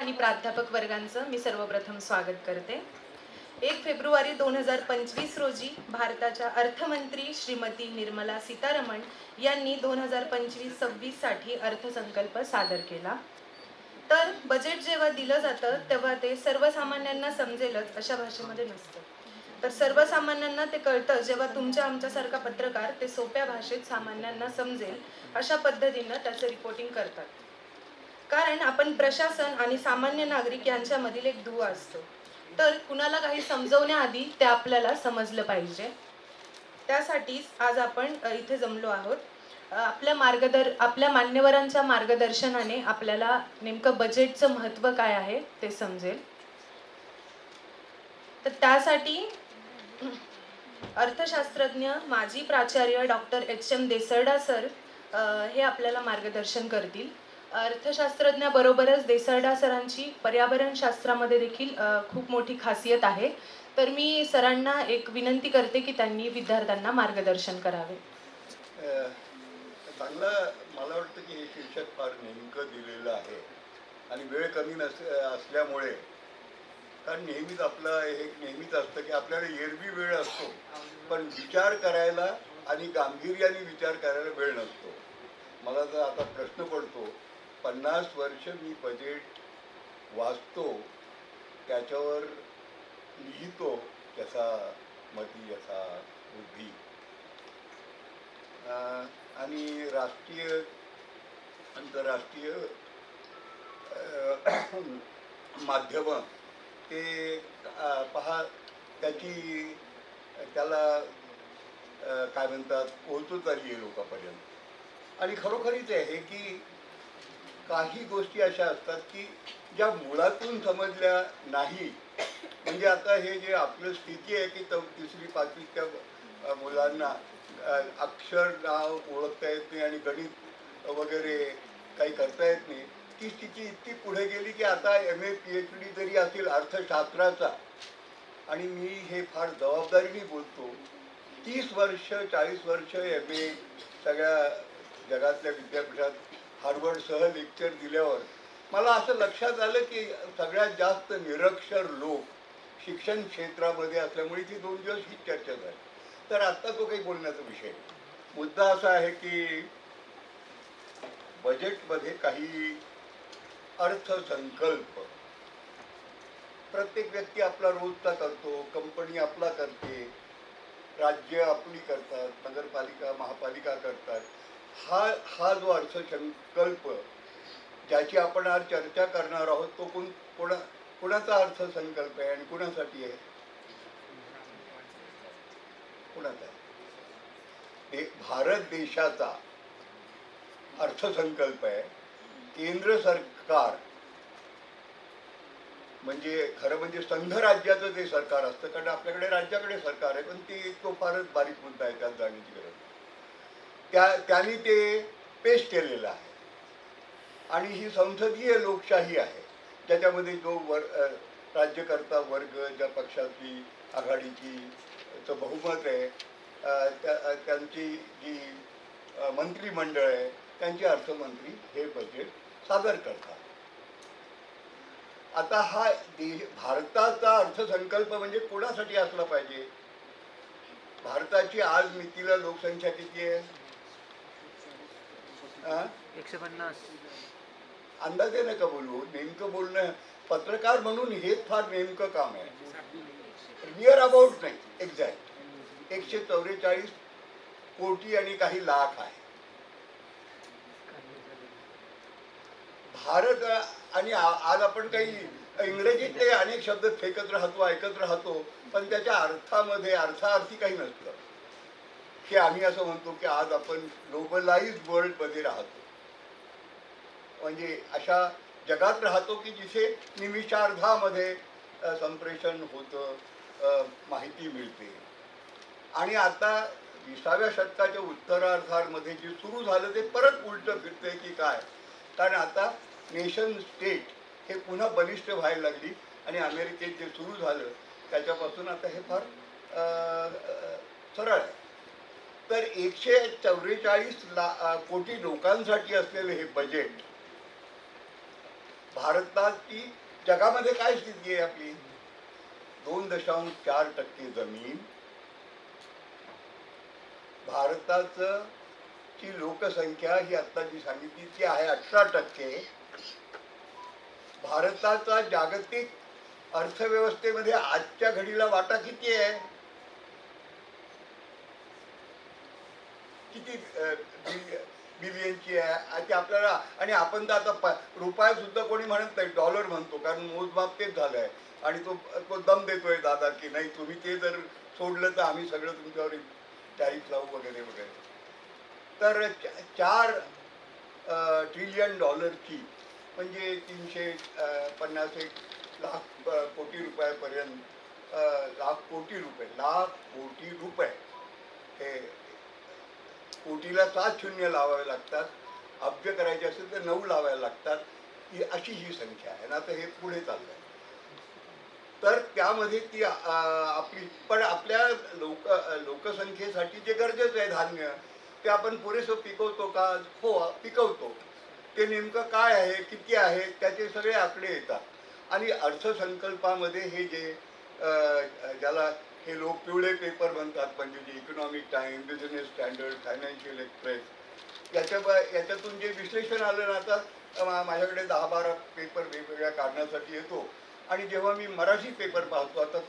आणि प्राध्यापक वर्गांचं मी सर्वप्रथम स्वागत करते। 1 फेब्रुवारी 2025 रोजी भारताच्या अर्थमंत्री श्रीमती निर्मला सीतारमण यांनी 2025-26 साठी अर्थसंकल्प सादर केला। तर बजेट जेव्हा दिलं जातं तेव्हा ते सर्वसामान्यांना समजेलच अशा भाषेमध्ये नसतं, तर सर्वसामान्यांना ते कळतं जेव्हा तुमच्या आमच्यासारखा पत्रकार ते सोप्या भाषेत सामान्यांना समजेल अशा पद्धतीनं त्याचं रिपोर्टिंग करतात। कारण आपण प्रशासन आणि सामान्य नागरिक यांच्यामधील एक दुवा असतो, तर कुणाला काही समजवण्याआधी ते आपल्याला समजलं पाहिजे। त्यासाठीच आज आपण इथे जमलो आहोत। आपल्या मान्यवरांच्या मार्गदर्शनाने आपल्याला नेमकं बजेटचं महत्त्व काय आहे ते समजेल। तर त्यासाठी अर्थशास्त्रज्ञ माजी प्राचार्य डॉक्टर एच.एम. देसरडा सर हे आपल्याला मार्गदर्शन करतील। अर्थशास्त्रज्ञाबरोबरच देसरडा सरांची पर्यावरण शास्त्रामध्ये देखील खूप मोठी खासियत आहे। तर मी सरांना एक विनंती करते की त्यांनी विद्यार्थ्यांना मार्गदर्शन करावे। चांगलं मला वाटतं की हे शीर्षक फार नेमकं दिलेलं आहे आणि वेळ कमी असल्यामुळे, कारण नेहमीच आपलं हे नेहमीच असतं की आपल्याला एरवी वेळ असतो पण विचार करायला आणि गांभीर्याने विचार करायला वेळ नसतो। मला तर आता प्रश्न पडतो, 50 वर्ष मी बजेट वाचतो, त्याच्यावर लिहितो त्याचा मती याचा बुद्धी, आणि राष्ट्रीय आंतरराष्ट्रीय माध्यमं ते पहा त्याला काय म्हणतात पोहोचत आली आहे लोकांपर्यंत। आणि खरोखरीच आहे की काही गोष्टी अशा असतात की ज्या मुळातून समजल्या नाही। म्हणजे आता हे जे आपलं स्थिती आहे की 3री 5वीच्या मुलांना अक्षर नाव ओळखता येत नाही आणि गणित वगैरे काही करता येत नाही, ती स्थिती इतकी पुढे गेली की आता MA PhD जरी असेल अर्थशास्त्राचा, आणि मी हे फार जबाबदारीने बोलतो, 30 वर्ष 40 वर्ष MA सगळ्या जगातल्या विद्यापीठात हार्वर्डसह लेक्चर दिल्यावर मला असं लक्षात आलं की सगळ्यात जास्त निरक्षर लोक शिक्षण क्षेत्रामध्ये असल्यामुळे ती 2 दिवस ही चर्चा झाली। तर आत्ता तो काही बोलण्याचा विषय, मुद्दा असा आहे की बजेटमध्ये काही अर्थसंकल्प प्रत्येक व्यक्ती आपला रोजचा करतो, कंपनी आपला करते, राज्य आपली करतात, नगरपालिका महापालिका करतात। हा जो अर्थसंकल्प ज्याची आपण आज चर्चा करणार आहोत तो कोणाचा अर्थसंकल्प आहे आणि कुणासाठी आहे? कुणाचा आहे? भारत देशाचा अर्थसंकल्प आहे। केंद्र सरकार म्हणजे खरं म्हणजे संघ राज्याचं जे सरकार असतं, कारण आपल्याकडे राज्याकडे सरकार आहे पण तो फारच बारीक मुद्दा आहे, त्यात जाण्याची गरज। त्यांनी ते पेश केलेलं आहे आणि ही संसदीय लोकशाही आहे ज्याच्यामध्ये जो राज्यकर्ता वर्ग, ज्या पक्षाची आघाडीची बहुमत आहे, त्यांची जी मंत्रिमंडळ आहे त्यांचे अर्थमंत्री हे बजेट सादर करतात। आता हा भारताचा अर्थसंकल्प म्हणजे कोणासाठी असला पाहिजे? भारताची आज मितीला लोकसंख्या किती आहे? 150। अंदाजे नका बोलू, नेमकं बोलणं पत्रकार म्हणून हेच फार नेमकं काम आहे। नियर अबाउट नाही, एक्झॅक्ट 144 कोटी आणि काही लाख आहे भारत। आणि आज आपण काही इंग्रजीत ते अनेक शब्द फेकत राहतो, ऐकत राहतो, पण त्याच्या अर्थामध्ये अर्थार्थी काही नसतं की आम्ही असं म्हणतो की आज आपण ग्लोबलाइज्ड वर्ल्डमध्ये राहतो, म्हणजे अशा जगात राहतो की जिथे निमिषार्धामध्ये संप्रेषण होतं, माहिती मिळते। आणि आता 20व्या शतकाच्या उत्तरार्धामध्ये जे सुरू झालं ते परत उलटं फिरतंय की काय, कारण आता नेशन स्टेट हे पुन्हा बलिष्ठ व्हायला लागली आणि अमेरिकेत जे सुरू झालं त्याच्यापासून आता हे फार सरळ आहे। तर 144 कोटी लोकांसाठी असलेले हे बजेट भारताची जगामध्ये काय स्थिती आहे आपली? 2.4% जमीन, भारताचं ची लोकसंख्या ही आता जी सांगितली ती आहे 18%. भारताचा जागतिक अर्थव्यवस्थेमध्ये आजच्या घडीला वाटा किती आहे? किती बिलियनची आहे ते आपल्याला, आणि आपण तर आता रुपया सुद्धा कोणी म्हणत नाही, डॉलर म्हणतो, कारण मोजमाप तेच झालं आहे. आणि तो दम देतोय दादा की नाही तुम्ही ते जर सोडलं तर आम्ही सगळं तुमच्यावर टॅरिफ लावू वगैरे वगैरे. तर 4 ट्रिलियन डॉलरची म्हणजे 350 लाख कोटी रुपयापर्यंत, लाख कोटी रुपये, हे कोटीला 7 शून्य लावावे लागतात, अब्ज करायचे असेल तर 9 लावायला लागतात, ही अशी ही संख्या आहे ना. तर हे पुढे चाललं आहे. तर त्यामध्ये ती आपली, पण आपल्या लोकसंख्येसाठी जे गरजेचं आहे धान्य ते आपण पुरेसं पिकवतो का? हो, पिकवतो. ते नेमकं काय आहे, किती आहे, त्याचे सगळे आकडे येतात. आणि अर्थसंकल्पामध्ये हे जे ज्याला हे लोक पिवळे पेपर म्हणतात, म्हणजे जे economic time, business standard, financial express, याच्यातून जे विश्लेषण आलं ना, आता माझ्याकडे 10-12 पेपर वेगवेगळ्या कारणासाठी येतो. आणि जेव्हा मी मराठी पेपर पाहतो, आता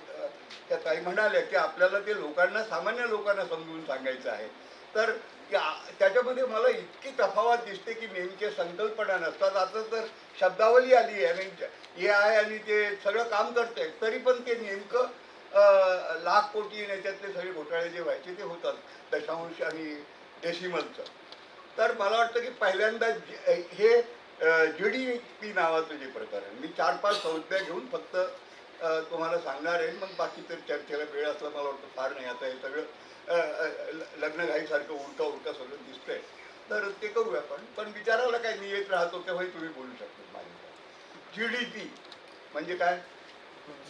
त्या ताई म्हणाल्या की आपल्याला ते लोकांना, सामान्य लोकांना समजून सांगायचं आहे, तर त्याच्यामध्ये मला इतकी तफावत दिसते की नेमके संकल्पना नसतात. आता तर शब्दावली आली आहे, हे आहे आणि ते सगळं काम करते, तरी पण ते नेमकं लाख कोटी याच्यातले सगळे घोटाळे जे व्हायचे ते होतात, दशांश आणि डेसिमलचं. तर मला वाटतं की पहिल्यांदा हे GDP नावाचं जे प्रकरण, मी 4-5 संज्ञा घेऊन फक्त तुम्हाला सांगणार आहे. मग बाकी तर चर्चेला वेळ असला मला वाटतं फार नाही. आता हे सगळं लग्नघाईसारखं उलटा सगळं दिसतंय, तर ते करूया. पण विचारायला काय, मी येत राहतो तेव्हाही तुम्ही बोलू शकता माझ्या. GDP म्हणजे काय?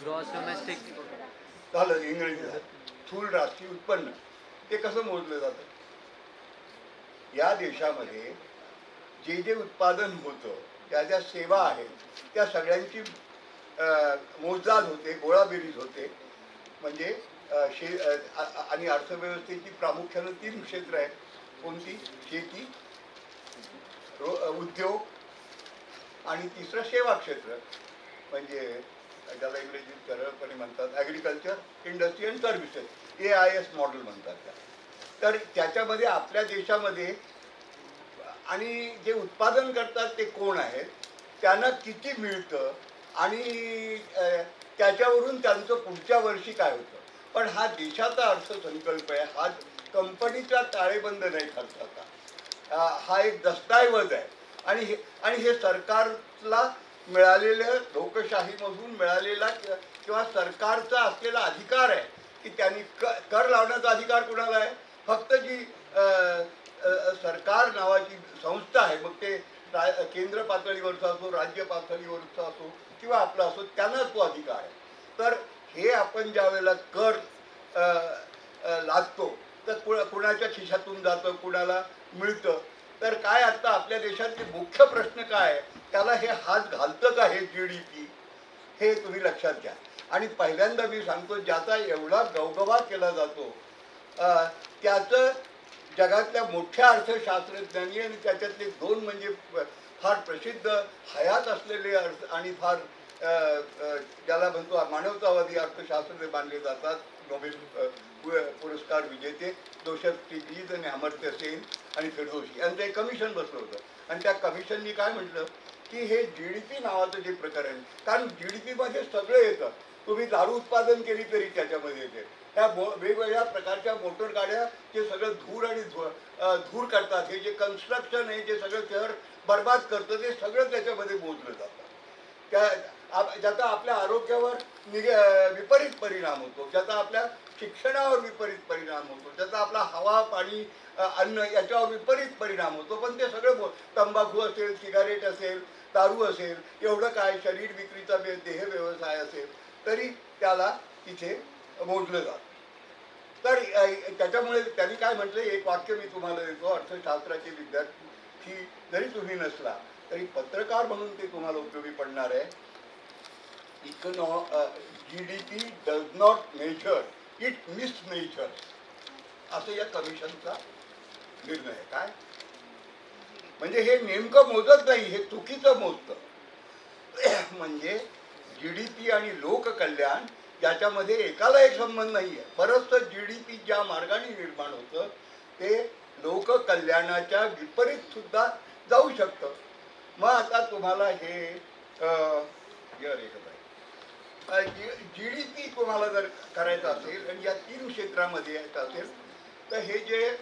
ग्रॉस डोमेस्टिक झालं, इंग्रजी झालं, स्थूल राष्ट्रीय उत्पन्न. ते कसं मोजलं जातं? या देशामध्ये जे जे उत्पादन होतं, त्या ज्या सेवा आहेत, त्या सगळ्यांची मोजदाद होते, गोळाबेरीज होते. म्हणजे आणि अर्थव्यवस्थेची प्रामुख्यानं 3 क्षेत्र आहेत. कोणती? शेती, उद्योग, आणि तिसरं सेवा क्षेत्र, म्हणजे ज्याला इंग्रजीत सरळपणे म्हणतात agriculture, industry and services, AIS model म्हणतात त्या. तर त्याच्यामध्ये आपल्या देशामध्ये आणि जे उत्पादन करतात ते कोण आहेत, त्यांना किती मिळतं, आणि त्याच्यावरून त्यांचं पुढच्या वर्षी काय होतं. पण हा देशाचा अर्थसंकल्प आहे, हा कंपनीचा ताळेबंद नाही खर्चाचा, हा एक दस्तऐवज आहे. आणि हे सरकारला मिळालेलं, लोकशाहीमधून मिळालेला किंवा सरकारचा असलेला अधिकार आहे की त्यांनी कर लावण्याचा अधिकार कुणाला आहे? फक्त जी सरकार नावाची संस्था आहे, मग ते केंद्र पातळीवरचा असो, राज्य पातळीवरचा असो किंवा आपला असो, त्यांनाच तो अधिकार आहे. तर हे आपण ज्या वेळेला कर लादतो तर कुणाच्या खिशातून जातं, कुणाला मिळतं. तर काय आता आपल्या देशातले मुख्य प्रश्न काय आहे, त्याला हे हात घालतं का हे GDP, हे तुम्ही लक्षात घ्या. आणि पहिल्यांदा मी सांगतो, ज्याचा एवढा गवगवा केला जातो त्याचं जगातल्या मोठ्या अर्थशास्त्रज्ञांनी, आणि त्याच्यातले 2 म्हणजे फार प्रसिद्ध हयात असलेले आणि फार ज्याला म्हणतो मानवतावादी अर्थशास्त्रज्ञ मानले जातात, नोबेल पुरस्कार विजेते जोसेफ स्टिग्लिट्झ आणि अमर्त्य सेन आणि फिरदोशी यांचं एक कमिशन बसलं होतं. आणि त्या कमिशननी काय म्हटलं की हे GDP नावाचं जे प्रकरण, कारण GDP मध्ये सगळं येतं. तुम्ही दारू उत्पादन केली तरी त्याच्यामध्ये येते. त्या वेगवेगळ्या प्रकारच्या मोटर गाड्या जे सगळं धूर आणि धूर करतात, हे जे कन्स्ट्रक्शन आहे जे सगळं शहर बर्बाद करतं, ते सगळं त्याच्यामध्ये मोजलं जातं. ज्याचा आपल्या आरोग्यावर विपरीत परिणाम होतो, ज्याचा आपल्या शिक्षणावर विपरीत परिणाम होतो, ज्याचा आपला हवा, पाणी, अन्न याच्यावर विपरीत परिणाम होतो. पण ते सगळं तंबाखू असेल, सिगारेट असेल, दारू असेल, एवढं काय शरीर विक्रीचा देह व्यवसाय असेल तरी त्याला तिथे मोजलं जातं. तर त्याच्यामुळे त्यांनी काय म्हटलं, एक वाक्य मी तुम्हाला देतो. अर्थशास्त्राचे विद्यार्थी जरी तुम्ही नसला तरी पत्रकार म्हणून ते तुम्हाला उपयोगी पडणार आहे. GDP does not measure, it mismeasure, असं या कमिशनचा निर्णय आहे. काय म्हणजे हे नेमकं मोजत नाही, हे चुकीचं मोजतं. म्हणजे GDP आणि लोककल्याण याच्यामध्ये एकाला एक संबंध नाही आहे. बरंचसं GDP ज्या मार्गाने निर्माण होतं ते लोककल्याणाच्या विपरीत सुद्धा जाऊ शकतं. मग आता तुम्हाला हे GDP तुम्हाला जर करायचं असेल आणि या 3 क्षेत्रामध्ये यायचं असेल तर हे जे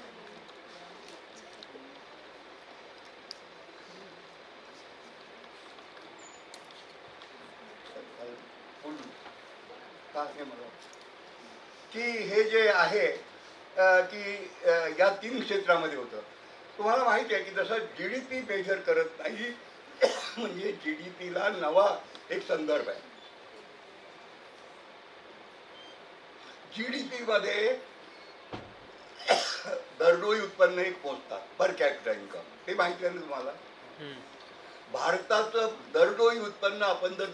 की हे जे आहे की या 3 क्षेत्रामध्ये होतं. तुम्हाला माहिती आहे की जसं GDP मेजर करत नाही म्हणजे GDPला नवा एक संदर्भ आहे. GDP मध्ये दरडोई उत्पन्न एक मोजतात, पर कॅपिटा इन्कम, ते माहिती आहे ना तुम्हाला. भारताचं दरडोई उत्पन्न आपण जर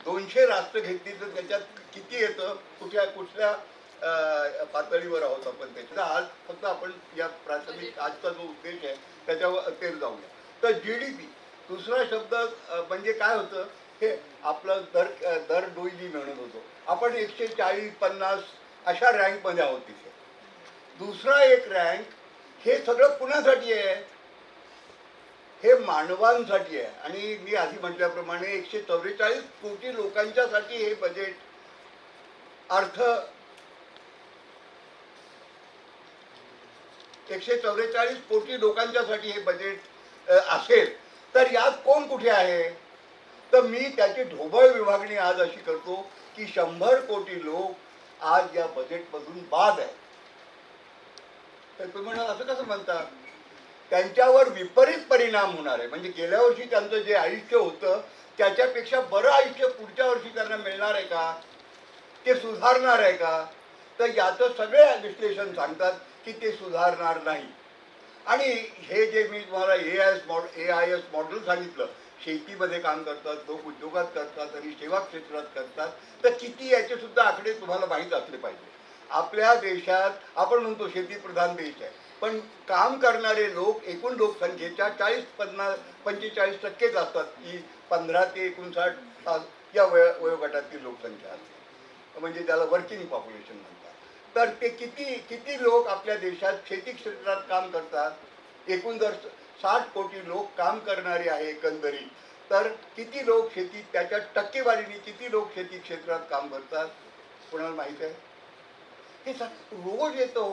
200 राष्ट्र घेतली तर त्याच्यात किती येतं, कुठल्या पातळीवर आहोत आपण त्याच्या. आज फक्त आपण या प्राथमिक आजचा जो उद्देश आहे त्याच्यावर ते जाऊया. तर GDP दुसरा शब्द म्हणजे काय होतं, हे आपलं दरडोई जी म्हणत होतो आपण 140-50 अशा रँकमध्ये आहोत तिथे. दुसरा एक रँक हे सगळं कुणासाठी आहे, हे मानवांसाठी आहे. आणि मी आधी म्हटल्याप्रमाणे 144 कोटी लोकांच्यासाठी हे बजेट अर्थ 144 कोटी लोकांच्यासाठी हे बजेट असेल तर यात कोण कुठे आहे. तर मी त्याची ढोबळ विभागणी आज अशी करतो की 100 कोटी लोक आज या बजेटमधून बाद आहे. तर तुम्ही म्हणाल असं कसं म्हणता, त्यांच्यावर विपरीत परिणाम होणार आहे. म्हणजे गेल्या वर्षी त्यांचं जे आयुष्य होतं त्याच्यापेक्षा बरं आयुष्य पुढच्या वर्षी त्यांना मिळणार आहे का, ते सुधारणार आहे का. तर याचं सगळे विश्लेषण सांगतात की ते सुधारणार नाही. आणि हे जे मी तुम्हाला AIS मॉडेल सांगितलं, शेतीमध्ये काम करतात लोक, उद्योगात करतात आणि सेवा क्षेत्रात करतात, तर किती याचे सुद्धा आकडे तुम्हाला माहीत असले पाहिजे. आपल्या देशात आपण म्हणतो शेतीप्रधान देश आहे, पण काम करणारे लोक एकूण लोकसंख्येच्या 40-45% असतात, की 15 ते 59 या वयोगटातील लोकसंख्या असते. म्हणजे त्याला वर्किंग पॉप्युलेशन म्हणतात. तर ते किती लोक आपल्या देशात शेती क्षेत्रात काम करतात. एकूण जर 60 कोटी लोक काम करणारे आहे एकंदरीत, तर किती लोक शेती, त्याच्या टक्केवारीने किती लोक शेती क्षेत्रात काम करतात कोणाला माहीत आहे. हे रोज येतं.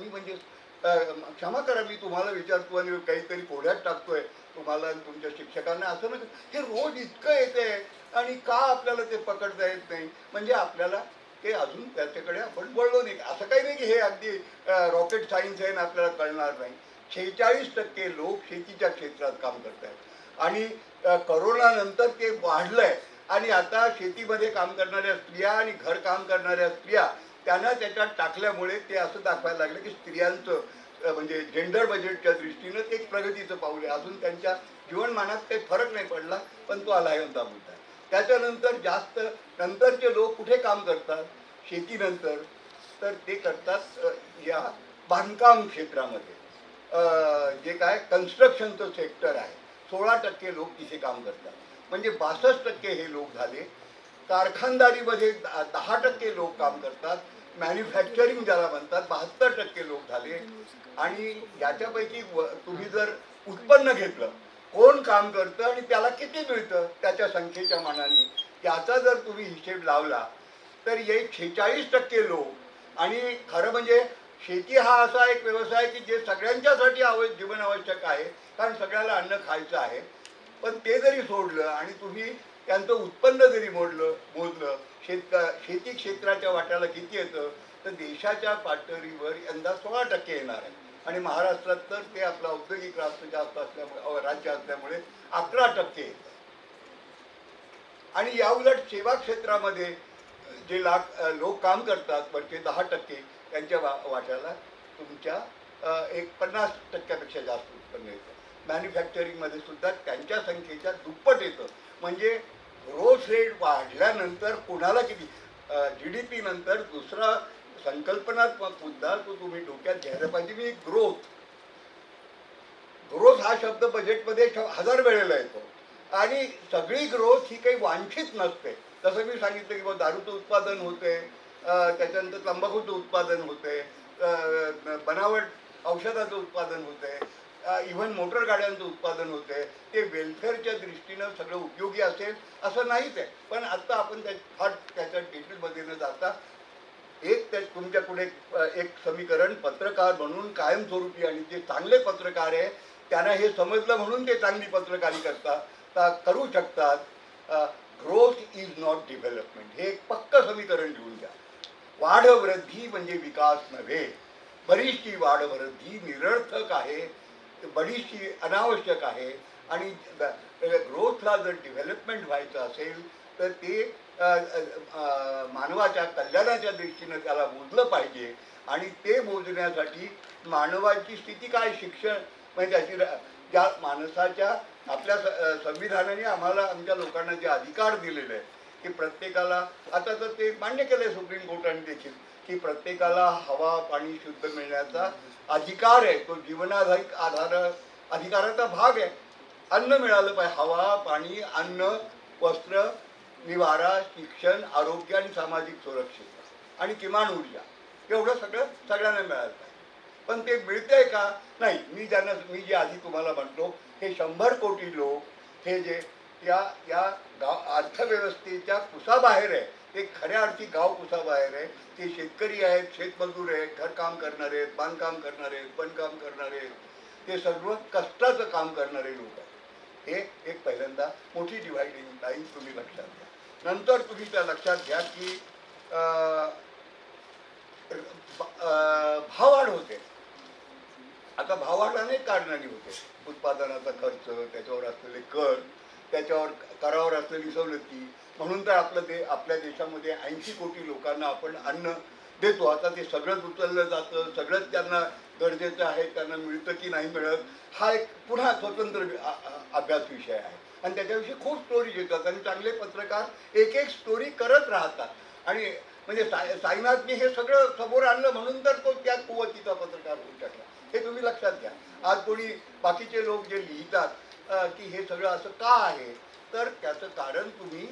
मी म्हणजे क्षमा करा, मी तुम्हाला विचारतो आणि काहीतरी कोड्यात टाकतोय तुम्हाला आणि तुमच्या शिक्षकांना, असं नका. हे रोज इतकं येते आणि का आपल्याला ते पकडता येत नाही. म्हणजे आपल्याला ते अजून त्याच्याकडे आपण वळलो नाही. असं काही नाही की हे अगदी रॉकेट सायन्स आहे आणि आपल्याला कळणार नाही. 46% लोक शेतीच्या क्षेत्रात काम करत आहेत आणि करोनानंतर ते वाढलंय. आणि आता शेतीमध्ये काम करणाऱ्या स्त्रिया आणि घरकाम करणाऱ्या स्त्रिया त्यांना त्याच्यात टाकल्यामुळे ते असं दाखवायला लागलं की स्त्रियांचं म्हणजे जेंडर बजेटच्या दृष्टीनं एक प्रगतीचं पाऊल आहे. अजून त्यांच्या जीवनमानात काही फरक नाही पडला, पण तो आला आहे होता मुद्दा. त्याच्यानंतर जास्त नंतरचे लोक कुठे काम करतात शेतीनंतर, तर ते करतात या बांधकाम क्षेत्रामध्ये, जे काय कन्स्ट्रक्शनचं सेक्टर आहे. 16% लोक तिथे काम करतात. म्हणजे 62% हे लोक झाले. कारखानदारीमध्ये 10% लोक काम करतात. मॅन्युफॅक्चरिंग ज्याला म्हणतात 72% लोक झाले. आणि याच्यापैकी तुम्ही जर उत्पन्न घेतलं, कोण काम करतं आणि त्याला किती मिळतं त्याच्या संख्येच्या मानाने, त्याचा जर तुम्ही हिशेब लावला तर हे 46% लोक. आणि खरं म्हणजे शेती हा असा एक व्यवसाय की जे सगळ्यांच्यासाठी जीवन आवश्यक आहे, कारण सगळ्याला अन्न खायचं आहे. पण ते जरी सोडलं आणि तुम्ही त्यांचं उत्पन्न जरी मोजलं शेती क्षेत्राच्या वाट्याला किती येतं, तर देशाच्या पातळीवर यंदा 16% येणार आहे. आणि महाराष्ट्रात तर ते आपलं औद्योगिक राष्ट्र जास्त असल्यामुळे, राज्य असल्यामुळे 11% येतं. आणि या उलट सेवा क्षेत्रामध्ये जे लोक काम करतात, वरचे 10%, त्यांच्या वाट्याला तुमच्या एक 50%पेक्षा जास्त उत्पन्न येतं. मॅन्युफॅक्चरिंगमध्ये सुद्धा त्यांच्या संख्येच्या दुप्पट येतं. म्हणजे ग्रोथ रेट वाढल्यानंतर कुणाला किती GDP नंतर दुसरा संकल्पनात्मक मुद्दा तो तुम्ही डोक्यात घ्यायला पाहिजे की ग्रोथ हा शब्द बजेटमध्ये 1000 वेळेला येतो आणि सगळी ग्रोथ ही काही वांछित नसते. तसं मी सांगितलं की बाबा दारूचं उत्पादन होते, त्याच्यानंतर तंबाखूचं उत्पादन होते, बनावट औषधाचं उत्पादन होते, इव्हन मोटर गाड्यांचं उत्पादन होते. ते वेलफेअरच्या दृष्टीनं सगळं उपयोगी असेल असं नाहीच आहे. पण आत्ता आपण त्याच्या डिटेलमध्ये न जाता तुमच्या पुढे एक समीकरण पत्रकार म्हणून कायमस्वरूपी आणि जे चांगले पत्रकार आहे त्यांना हे समजलं म्हणून ते चांगली पत्रकारी करू शकतात. ग्रोथ इज नॉट डेव्हलपमेंट हे एक पक्क समीकरण लिहून घ्या. वाढवृद्धी म्हणजे विकास नव्हे. बरीचशी वाढवृद्धी निरर्थक आहे, बरीचशी अनावश्यक आहे. आणि ग्रोथला जर डेव्हलपमेंट व्हायचं असेल तर ते मानवाच्या कल्याणाच्या दृष्टीनं त्याला मोजलं पाहिजे. आणि ते मोजण्यासाठी मानवाची स्थिती काय, शिक्षण म्हणजे त्याची ज्या माणसाच्या आपल्या संविधानाने आम्हाला आमच्या लोकांना जे अधिकार दिलेले आहेत की प्रत्येकाला, आता तर ते मान्य केलं सुप्रीम कोर्टाने देखील की प्रत्येकाला हवा पाणी शुद्ध मिळण्याचा अधिकार आहे. तो जीवनाधारित अधिकाराचा भाग आहे. अन्न मिळालं पाहिजे, हवा पाणी अन्न वस्त्र निवारा शिक्षण आरोग्य आणि सामाजिक सुरक्षितता आणि किमान ऊर्जा एवढं सगळ्यांना मिळालं पाहिजे. पण ते मिळतंय का नाही. मी जे आधी तुम्हाला म्हणतो हे 100 कोटी लोक हे जे या अर्थव्यवस्थेच्या कुसाबाहेर आहे, ते खऱ्या अर्थी गाव कुसाबाहेर आहे. ते शेतकरी आहेत, शेतमजूर आहेत, घरकाम करणारे आहेत, बांधकाम करणारे आहेत, बनकाम करणारे आहेत, ते सर्व कष्टाचं काम करणारे लोक आहेत. हे एक पहिल्यांदा मोठी डिव्हायडिंग लाईन तुम्ही लक्षात घ्या. नंतर तुम्ही त्या लक्षात घ्या की भाववाढ होते. आता भाववाढ अनेक कारणांनी होते. उत्पादनाचा खर्च, त्याच्यावर असलेले कर, त्याच्यावर करावर असलेली सवलती. म्हणून तर आपल्या देशामध्ये 80 कोटी लोकांना आपण अन्न देतो. आता ते सगळंच उचललं जातं, सगळंच त्यांना गरजेचं आहे, त्यांना मिळतं की नाही मिळत हा एक पुन्हा स्वतंत्र अभ्यास विषय आहे. आणि त्याच्याविषयी खूप स्टोरीज येतात आणि चांगले पत्रकार एक स्टोरी करत राहतात. आणि म्हणजे साईनाथने हे सगळं समोर आणलं म्हणून तर तो त्या कुवतीचा पत्रकार होऊ शकला. हे तुम्ही लक्षात घ्या. आज कोणी बाकीचे लोक जे लिहितात की हे सगळं असं का आहे, तर त्याचं कारण तुम्ही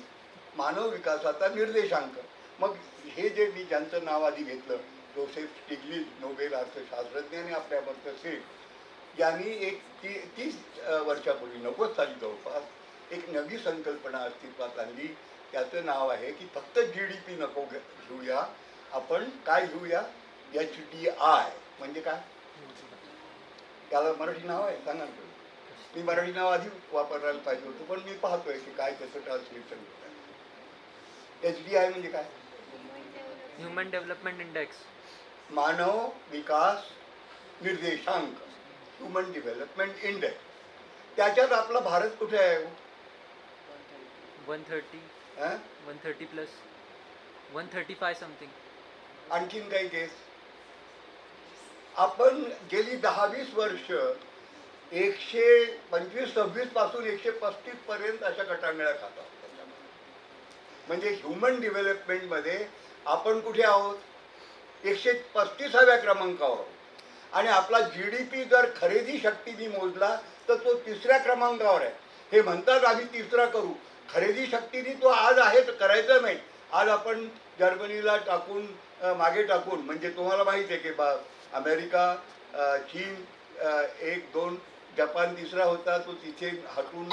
मानव विकासाचा निर्देशांक. मग हे जे मी ज्यांचं नाव आधी घेतलं, जोसेफ स्टिग्लिट्झ नोबेल अर्थशास्त्रज्ञाने आपल्याबद्दल सेठ यांनी एक 30 वर्षापूर्वी 90 साली जवळपास एक नवी संकल्पना अस्तित्वात आणली. त्याचं नाव आहे की फक्त GDP नको घेऊया, आपण काय घेऊया, HDI. म्हणजे काय, त्याला मराठी नाव आहे सांगा ना. मी मराठी नाव आधी वापरायला पाहिजे होतं पण मी पाहतोय की काय त्याचं ट्रान्सलेशन होत आहे. HDI म्हणजे काय, ह्युमन डेव्हलपमेंट इंडेक्स, मानव विकास निर्देशांक, ह्युमन डेव्हलपमेंट इंडेक्स. त्याच्यात आपला भारत कुठे आहे? 130 प्लस 135 समथिंग. आणखीन काही गेस? आपण गेली 10-20 वर्ष 125-26 पासून 135 पर्यंत अशा गटांगळ्या खात आहोत. म्हणजे ह्युमन डेव्हलपमेंटमध्ये आपण कुठे आहोत? 135व्या क्रमांकावर आहोत. आणि आपला GDP जर खरेदी शक्तीने मोजला तर तो 3ऱ्या क्रमांकावर आहे. हे म्हणतात आम्ही 3रा करू, खरेदी शक्तीने तो आज आहे तर करायचं नाही. आज आपण जर्मनीला मागे टाकून म्हणजे तुम्हाला माहिती आहे की अमेरिका, चीन 1-2, जपान 3रा होता, तो तिथे हटून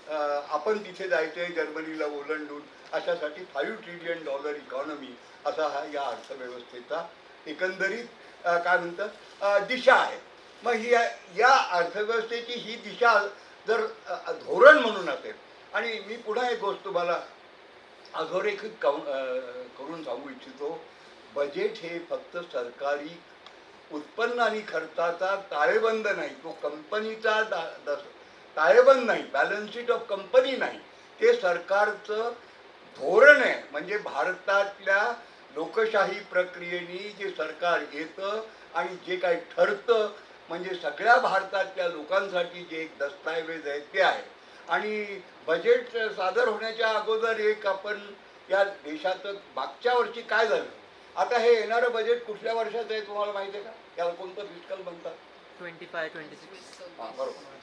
आपण तिथे जायचंय जर्मनीला ओलांडून. अशासाठी $5 ट्रिलियन इकॉनॉमी असा हा या अर्थव्यवस्थेचा एकंदरीत काय म्हणतात दिशा आहे. मग या अर्थव्यवस्थेची ही दिशा जर धोरण म्हणून असेल, आणि मी पुन्हा एक गोष्ट तुम्हाला अधोरेखित करून सांगू इच्छितो, बजेट हे फक्त सरकारी उत्पन्न आणि खर्चाचा ताळेबंद नाही, तो कंपनीचा ताळेबंद नाही, बॅलन्स शीट ऑफ कंपनी नाही, ते सरकारचं धोरण आहे. म्हणजे भारतातल्या लोकशाही प्रक्रियेने जे सरकार येतं आणि जे काही ठरतं म्हणजे सगळ्या भारतातल्या लोकांसाठी जे एक दस्तऐवज आहे ते आहे. आणि बजेट सादर होण्याच्या अगोदर एक आपण या देशात मागच्या वर्षी काय झालं, आता हे येणारं बजेट कुठल्या वर्षाचं आहे तुम्हाला माहिती आहे का? त्याला कोणतं फिस्कल म्हणतात? 25-26. हां बरोबर.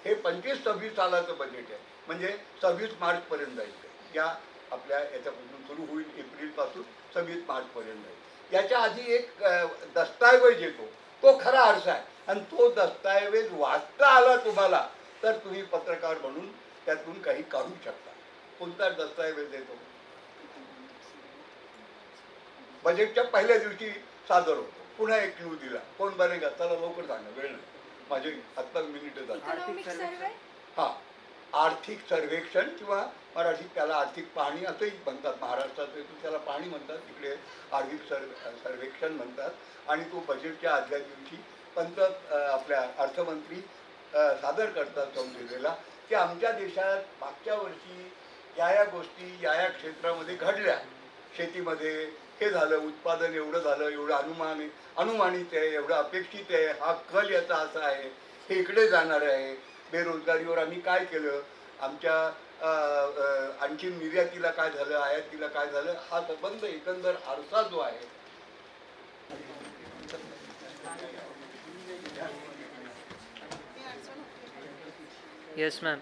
हे 25-26 सालाचं बजेट आहे, म्हणजे 26 मार्चपर्यंत जाईल ते. या आपल्या याच्यापासून सुरू होईल, एप्रिलपासून 26 मार्चपर्यंत जाईल. याच्या आधी एक दस्तऐवज येतो, तो खरा आरसा आहे. आणि तो दस्तऐवज वाचता आला तुम्हाला तर तुम्ही पत्रकार म्हणून त्यातून काही काढू शकता. कोणता दस्तऐवज येतो? बजेटच्या पहिल्या दिवशी सादर होतो. पुन्हा एक क्लू दिला, कोण बनेगा? चला लवकर सांगा, वेळ नाही, माझे आत्ता मिनिटं झाली. हां, आर्थिक सर्वेक्षण किंवा मराठीत त्याला आर्थिक पाहणी असंही म्हणतात. महाराष्ट्रात त्याला पाहणी म्हणतात, तिकडे आर्थिक सर्वेक्षण म्हणतात. आणि तो बजेटच्या आदल्या दिवशी आपल्या अर्थमंत्री सादर करतात संसदेला की आमच्या देशात मागच्या वर्षी या गोष्टी या क्षेत्रामध्ये घडल्या. शेतीमध्ये हे झालं, उत्पादन एवढं झालं, एवढं अनुमानित आहे, एवढं अपेक्षित आहे, हा कल याचा असा आहे, हे इकडे जाणार आहे. बेरोजगारीवर आम्ही काय केलं, आमच्या आणखी निर्यातीला काय झालं, आयातीला काय झालं, हा संबंध एकंदर आरसा जो आहे. Yes, ma'am.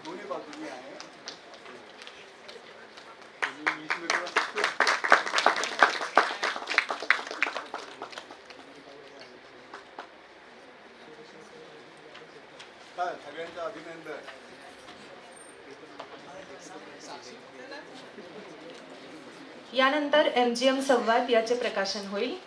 दोन्ही बाजूनी आहे. सगळ्यांचं अभिनंदन. यानंतर MGM संवाद याचे प्रकाशन होईल.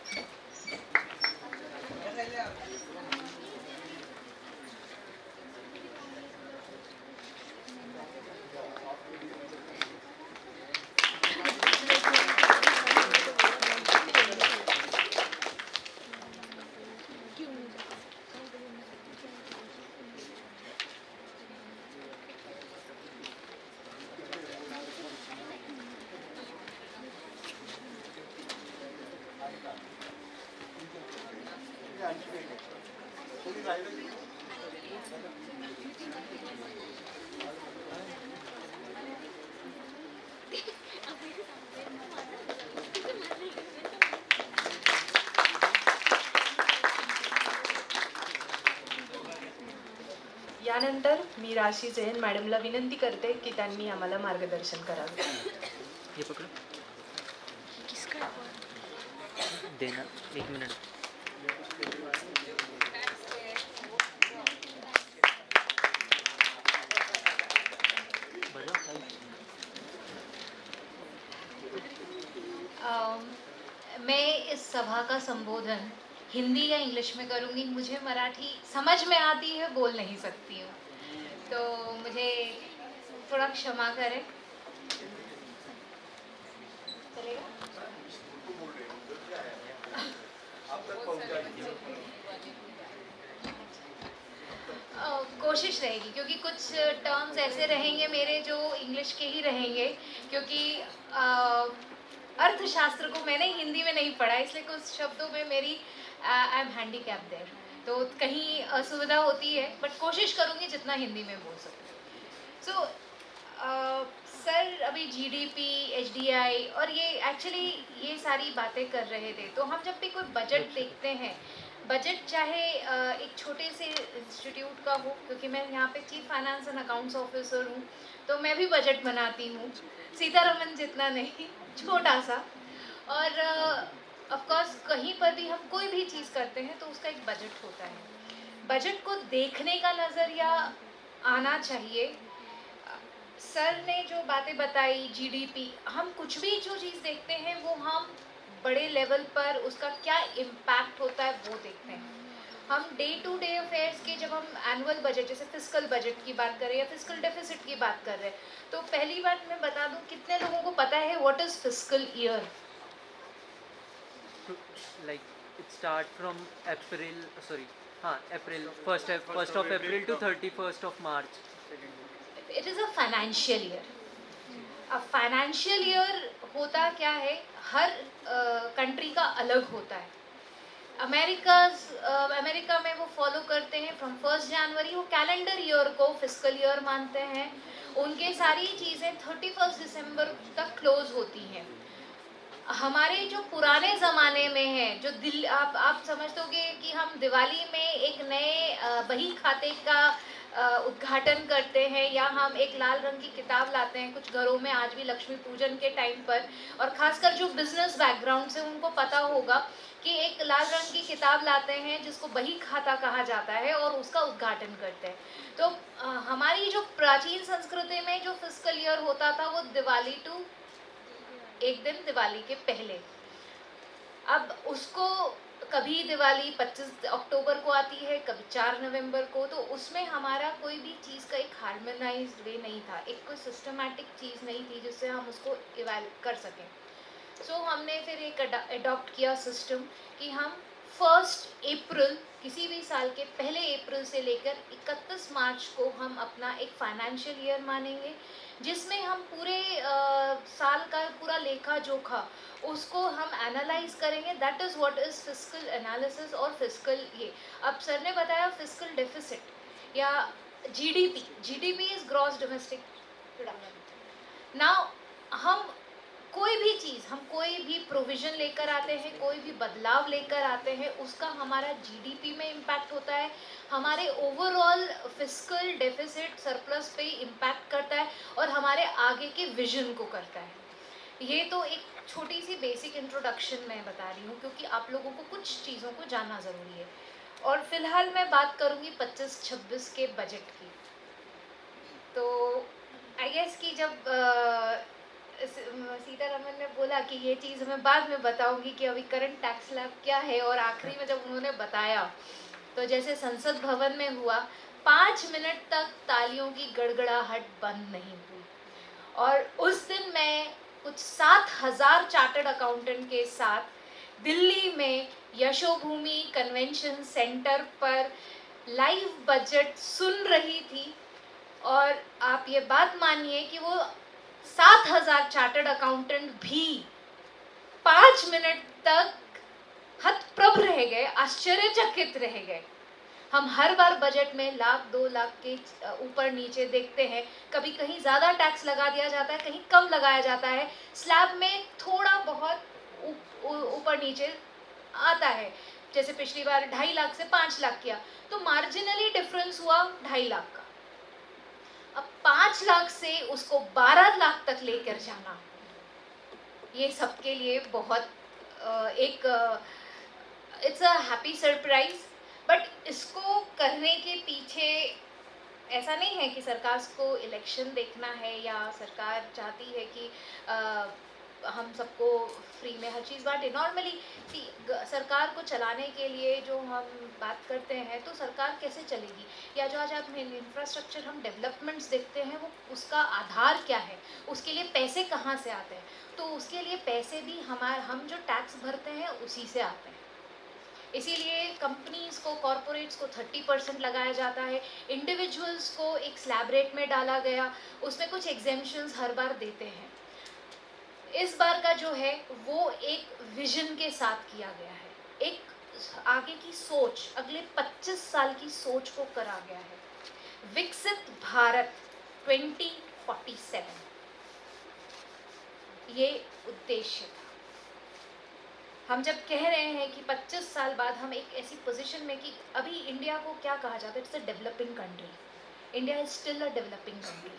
यानंतर मी राशी जैन मॅडमला विनंती करते की त्यांनी आम्हाला मार्गदर्शन करावे. ये पकड़ो. देना 1 मिनट. मैं इस सभा का संबोधन हिंदी या इंग्लिश में करूँगी. मुझे मराठी समझ में आती है, बोल नहीं सकती हूँ, तो मुझे थोड़ा क्षमा करें. चलेगा? कोशिश रहेगी, क्योंकि कुछ टर्म्स ऐसे रहेंगे मेरे जो इंग्लिश के ही रहेंगे, क्योंकि अर्थशास्त्र को मैंने हिंदी में नहीं पढ़ा, इसलिए कुछ शब्दों में मेरी आई एम हैंडीकैप देयर, तो कहीं असुविधा होती है, बट कोशिश करूँगी जितना हिंदी में बोल सकूँ. सो सर अभी GDP, HDI और ये एक्चुअली ये सारी बातें कर रहे थे, तो हम जब भी कोई बजट देखते हैं, बजट चाहे एक छोटे से इंस्टीट्यूट का हो, क्योंकि मैं यहाँ पे chief finance and accounts officer हूँ, तो मैं भी बजट बनाती हूँ, सीतारमन जितना नहीं, छोटा सा. और ऑफ कोर्स कहीं पर भी हम कोई भी चीज़ करते हैं तो उसका एक बजट होता है. बजट को देखने का नज़रिया आना चाहिए. सर ने जो बातें बताई, GDP, हम कुछ भी जो चीज़ देखते हैं वो हम बड़े लेवल पर उसका क्या इम्पैक्ट होता है वो देखते हैं। हम डे टू डे अफेयर्स के जब हम एनुअल बजट जैसे फिस्कल बजट की बात कर रहे हैं या फिस्कल डेफिसिट की बात कर रहे हैं, तो पहली बात मैं बता दूं, कितने लोगों को पता है what is fiscal year? Like it start from April, sorry, April, 1st of April to 31st of March. It is a financial year. अब फाइनेंशियल ईयर होता क्या है, हर कंट्री का अलग होता है। अमेरिका में वो फॉलो करते हैं फ्रॉम 1 जनवरी, वो कैलेंडर ईयर को फिस्कल ईयर मानते हैं। उनके सारी चीज़ें 31 दिसंबर तक क्लोज होती हैं। हमारे जो पुराने ज़माने में है, जो आप समझोगे कि हम दिवाली में एक नए बही खाते का उद्घाटन करते हैं या हम एक लाल रंग की किताब लाते हैं कुछ घरों में आज भी लक्ष्मी पूजन के टाइम पर, और खासकर जो बिजनेस बैकग्राउंड से उनको पता होगा कि एक लाल रंग की किताब लाते हैं जिसको बही खाता कहा जाता है और उसका उद्घाटन करते हैं। तो हमारी जो प्राचीन संस्कृति में जो फिस्कल ईयर होता था वो दिवाली टू एक दिन दिवाली के पहले। अब उसको कभी दिवाली 25 अक्टूबर को आती है, कभी 4 नवंबर को, तो उसमें हमारा कोई भी चीज़ का एक हार्मोनाइज्ड वे नहीं था, एक कोई सिस्टमैटिक चीज़ नहीं थी जिससे हम उसको इवैल्यूएट कर सकें। सो हमने फिर एक अडॉप्ट किया सिस्टम कि हम 1 अप्रैल किसी भी साल के पहले अप्रैल से लेकर 31 मार्च को हम अपना एक फाइनेंशियल ईयर मानेंगे, जिसमें हम पूरे साल का पूरा लेखा जोखा उसको हम एनालाइज करेंगे। That is what is fiscal analysis और फिस्कल ये। अब सर ने बताया फिस्कल डेफिसिट या GDP is gross domestic product. Now हम कोई भी चीज़, हम कोई भी प्रोविज़न लेकर आते हैं, कोई भी बदलाव लेकर आते हैं, उसका हमारा जीडीपी में इम्पैक्ट होता है, हमारे ओवरऑल फिस्कल डेफिसिट सरप्लस पे इम्पैक्ट करता है और हमारे आगे के विजन को करता है। ये तो एक छोटी सी बेसिक इंट्रोडक्शन मैं बता रही हूँ क्योंकि आप लोगों को कुछ चीज़ों को जानना ज़रूरी है। और फिलहाल मैं बात करूँगी 25-26 के बजट की। तो आई गेस कि जब सीतारमन ने बोला कि ये चीज़ मैं बाद में बताऊंगी कि अभी करंट टैक्स स्लैब क्या है, और आखिरी में जब उन्होंने बताया तो जैसे संसद भवन में हुआ, 5 मिनट तक तालियों की गड़गड़ाहट बंद नहीं हुई। और उस दिन मैं कुछ 7,000 चार्टर्ड अकाउंटेंट के साथ दिल्ली में यशोभूमि कन्वेंशन सेंटर पर लाइव बजट सुन रही थी। और आप ये बात मानिए कि वो 7,000 चार्टर्ड अकाउंटेंट भी 5 मिनट तक हतप्रभ रह गए, आश्चर्यचकित रह गए। हम हर बार बजट में 1,00,000-2 लाख के ऊपर नीचे देखते हैं, कभी कहीं ज़्यादा टैक्स लगा दिया जाता है, कहीं कम लगाया जाता है, स्लैब में थोड़ा बहुत ऊपर नीचे आता है। जैसे पिछली बार 2.5 लाख से 5 लाख किया तो मार्जिनली डिफरेंस हुआ 2.5 लाख का। अब 5 लाख से उसको 12 लाख तक लेकर जाना, ये सबके लिए बहुत it's a happy surprise. But इसको करने के पीछे ऐसा नहीं है कि सरकार को इलेक्शन देखना है या सरकार चाहती है कि हम सबको फ्री में हर चीज़ बांटे। नॉर्मली सरकार को चलाने के लिए जो हम बात करते हैं तो सरकार कैसे चलेगी, या जो आज आप इंफ्रास्ट्रक्चर हम डेवलपमेंट्स देखते हैं वो उसका आधार क्या है, उसके लिए पैसे कहाँ से आते हैं, तो उसके लिए पैसे भी हम जो टैक्स भरते हैं उसी से आते हैं। इसीलिए कंपनीज को, कॉरपोरेट्स को 30% लगाया जाता है, इंडिविजुअल्स को एक स्लैब रेट में डाला गया, उसमें कुछ एग्जेम्पशंस हर बार देते हैं। इस बार का जो है वो एक विजन के साथ किया गया है, एक आगे की सोच, अगले 25 साल की सोच को करा गया है। विकसित भारत 2047 ये उद्देश्य था। हम जब कह रहे हैं कि 25 साल बाद हम एक ऐसी पोजीशन में कि अभी इंडिया को क्या कहा जाता है, it's a developing country. India is still a developing country.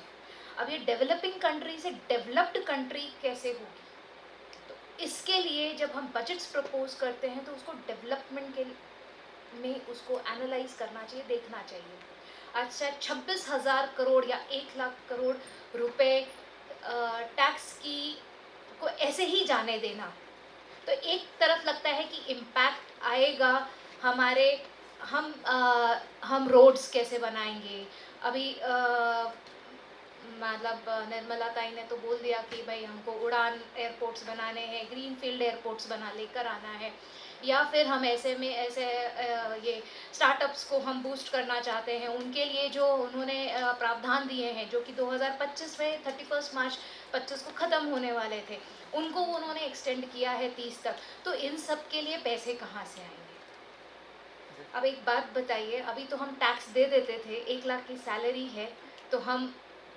अब ये डेवलपिंग कंट्री से डेवलप्ड कंट्री कैसे होगी, तो इसके लिए जब हम बजट्स प्रपोज करते हैं तो उसको डेवलपमेंट के में उसको एनालाइज करना चाहिए, देखना चाहिए। आज शायद 26,000 करोड़ या 1 लाख करोड़ रुपए टैक्स की को ऐसे ही जाने देना, तो एक तरफ लगता है कि इम्पैक्ट आएगा हमारे, हम रोड्स कैसे बनाएंगे। अभी मतलब निर्मला ताई ने तो बोल दिया कि भाई हमको उड़ान एयरपोर्ट्स बनाने हैं, ग्रीन फील्ड एयरपोर्ट्स बना लेकर आना है, या फिर हम ऐसे में ऐसे ये स्टार्टअप्स को हम बूस्ट करना चाहते हैं। उनके लिए जो उन्होंने प्रावधान दिए हैं जो कि 2025 में 31 मार्च 25 को ख़त्म होने वाले थे, उनको उन्होंने एक्सटेंड किया है 30 तक। तो इन सब के लिए पैसे कहाँ से आएंगे? अब एक बात बताइए, अभी तो हम टैक्स दे देते थे, 1 लाख की सैलरी है तो हम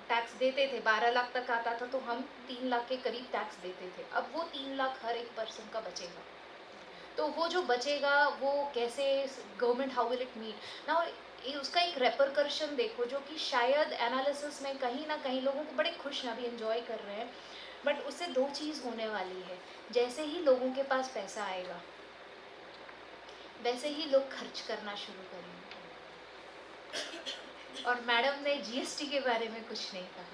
टैक्स देते थे, 12 लाख तक आता था तो हम 3 लाख के करीब टैक्स देते थे। अब वो 3 लाख हर एक पर्सन का बचेगा, तो वो जो बचेगा वो कैसे government, how will it meet ना, उसका एक रेपरकर्शन देखो जो कि शायद एनालिसिस में कहीं ना कहीं लोगों को बड़े खुश हैं, अभी एंजॉय कर रहे हैं, बट उससे 2 चीज़ होने वाली है। जैसे ही लोगों के पास पैसा आएगा वैसे ही लोग खर्च करना शुरू करेंगे। और मैडम ने जीएसटी के बारे में कुछ नहीं कहा।